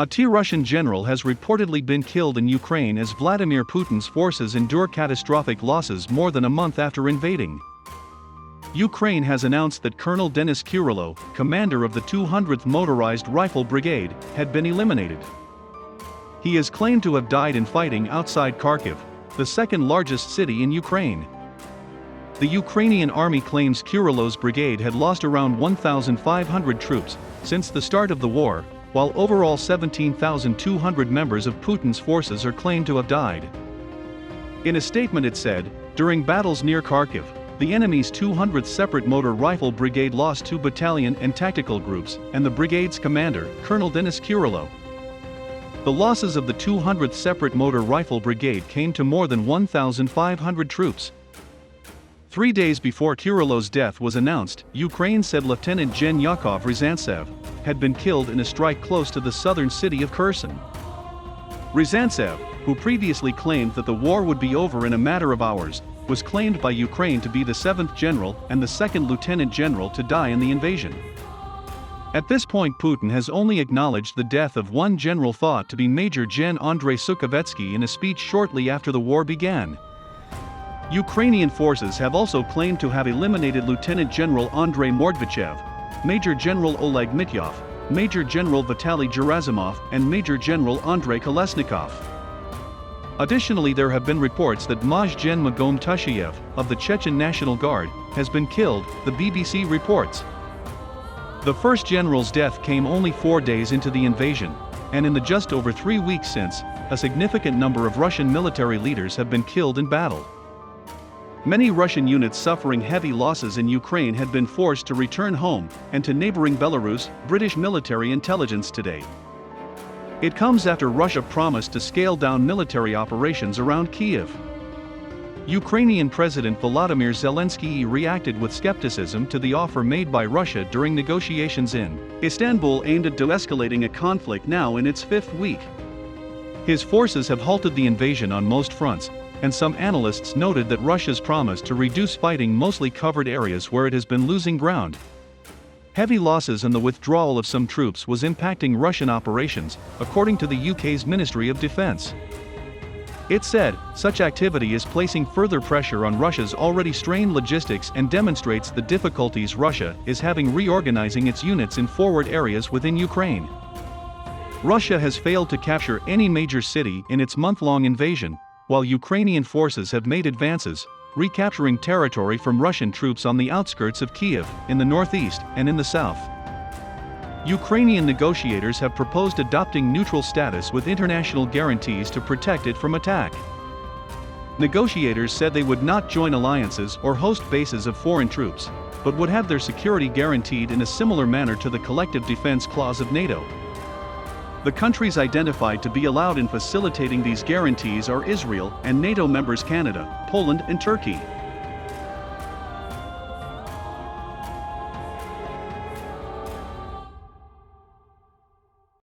A T Russian general has reportedly been killed in Ukraine as Vladimir Putin's forces endure catastrophic losses more than a month after invading. Ukraine has announced that Colonel Denis Kurilo, commander of the 200th Motorized Rifle Brigade, had been eliminated. He is claimed to have died in fighting outside Kharkiv, the second largest city in Ukraine. The Ukrainian army claims Kurilo's brigade had lost around 1,500 troops since the start of the war, while overall 17,200 members of Putin's forces are claimed to have died. In a statement it said, during battles near Kharkiv, the enemy's 200th Separate Motor Rifle Brigade lost 2 battalion and tactical groups, and the brigade's commander, Colonel Denis Kurilo. The losses of the 200th Separate Motor Rifle Brigade came to more than 1,500 troops. 3 days before Kurilo's death was announced, Ukraine said Lieutenant Gen Yakov Ryzantsev had been killed in a strike close to the southern city of Kherson. Ryzantsev, who previously claimed that the war would be over in a matter of hours, was claimed by Ukraine to be the 7th general and the 2nd lieutenant general to die in the invasion. At this point, Putin has only acknowledged the death of one general thought to be Major Gen Andrei Sukovetsky in a speech shortly after the war began. Ukrainian forces have also claimed to have eliminated Lieutenant General Andrei Mordvichev, Major General Oleg Mityov, Major General Vitaly Gerasimov, and Major General Andrei Kolesnikov. Additionally, there have been reports that Maj Gen Magom Tusheyev, of the Chechen National Guard, has been killed, the BBC reports. The first general's death came only 4 days into the invasion, and in the just over 3 weeks since, a significant number of Russian military leaders have been killed in battle. Many Russian units suffering heavy losses in Ukraine had been forced to return home and to neighboring Belarus, British military intelligence today. It comes after Russia promised to scale down military operations around Kyiv. Ukrainian President Volodymyr Zelensky reacted with skepticism to the offer made by Russia during negotiations in Istanbul aimed at de-escalating a conflict now in its 5th week. His forces have halted the invasion on most fronts, and some analysts noted that Russia's promise to reduce fighting mostly covered areas where it has been losing ground. Heavy losses and the withdrawal of some troops was impacting Russian operations, according to the UK's Ministry of Defence. It said, such activity is placing further pressure on Russia's already strained logistics and demonstrates the difficulties Russia is having reorganizing its units in forward areas within Ukraine. Russia has failed to capture any major city in its month-long invasion, while Ukrainian forces have made advances, recapturing territory from Russian troops on the outskirts of Kyiv, in the northeast and in the south. Ukrainian negotiators have proposed adopting neutral status with international guarantees to protect it from attack. Negotiators said they would not join alliances or host bases of foreign troops, but would have their security guaranteed in a similar manner to the Collective Defense Clause of NATO. The countries identified to be allowed in facilitating these guarantees are Israel and NATO members Canada, Poland and Turkey.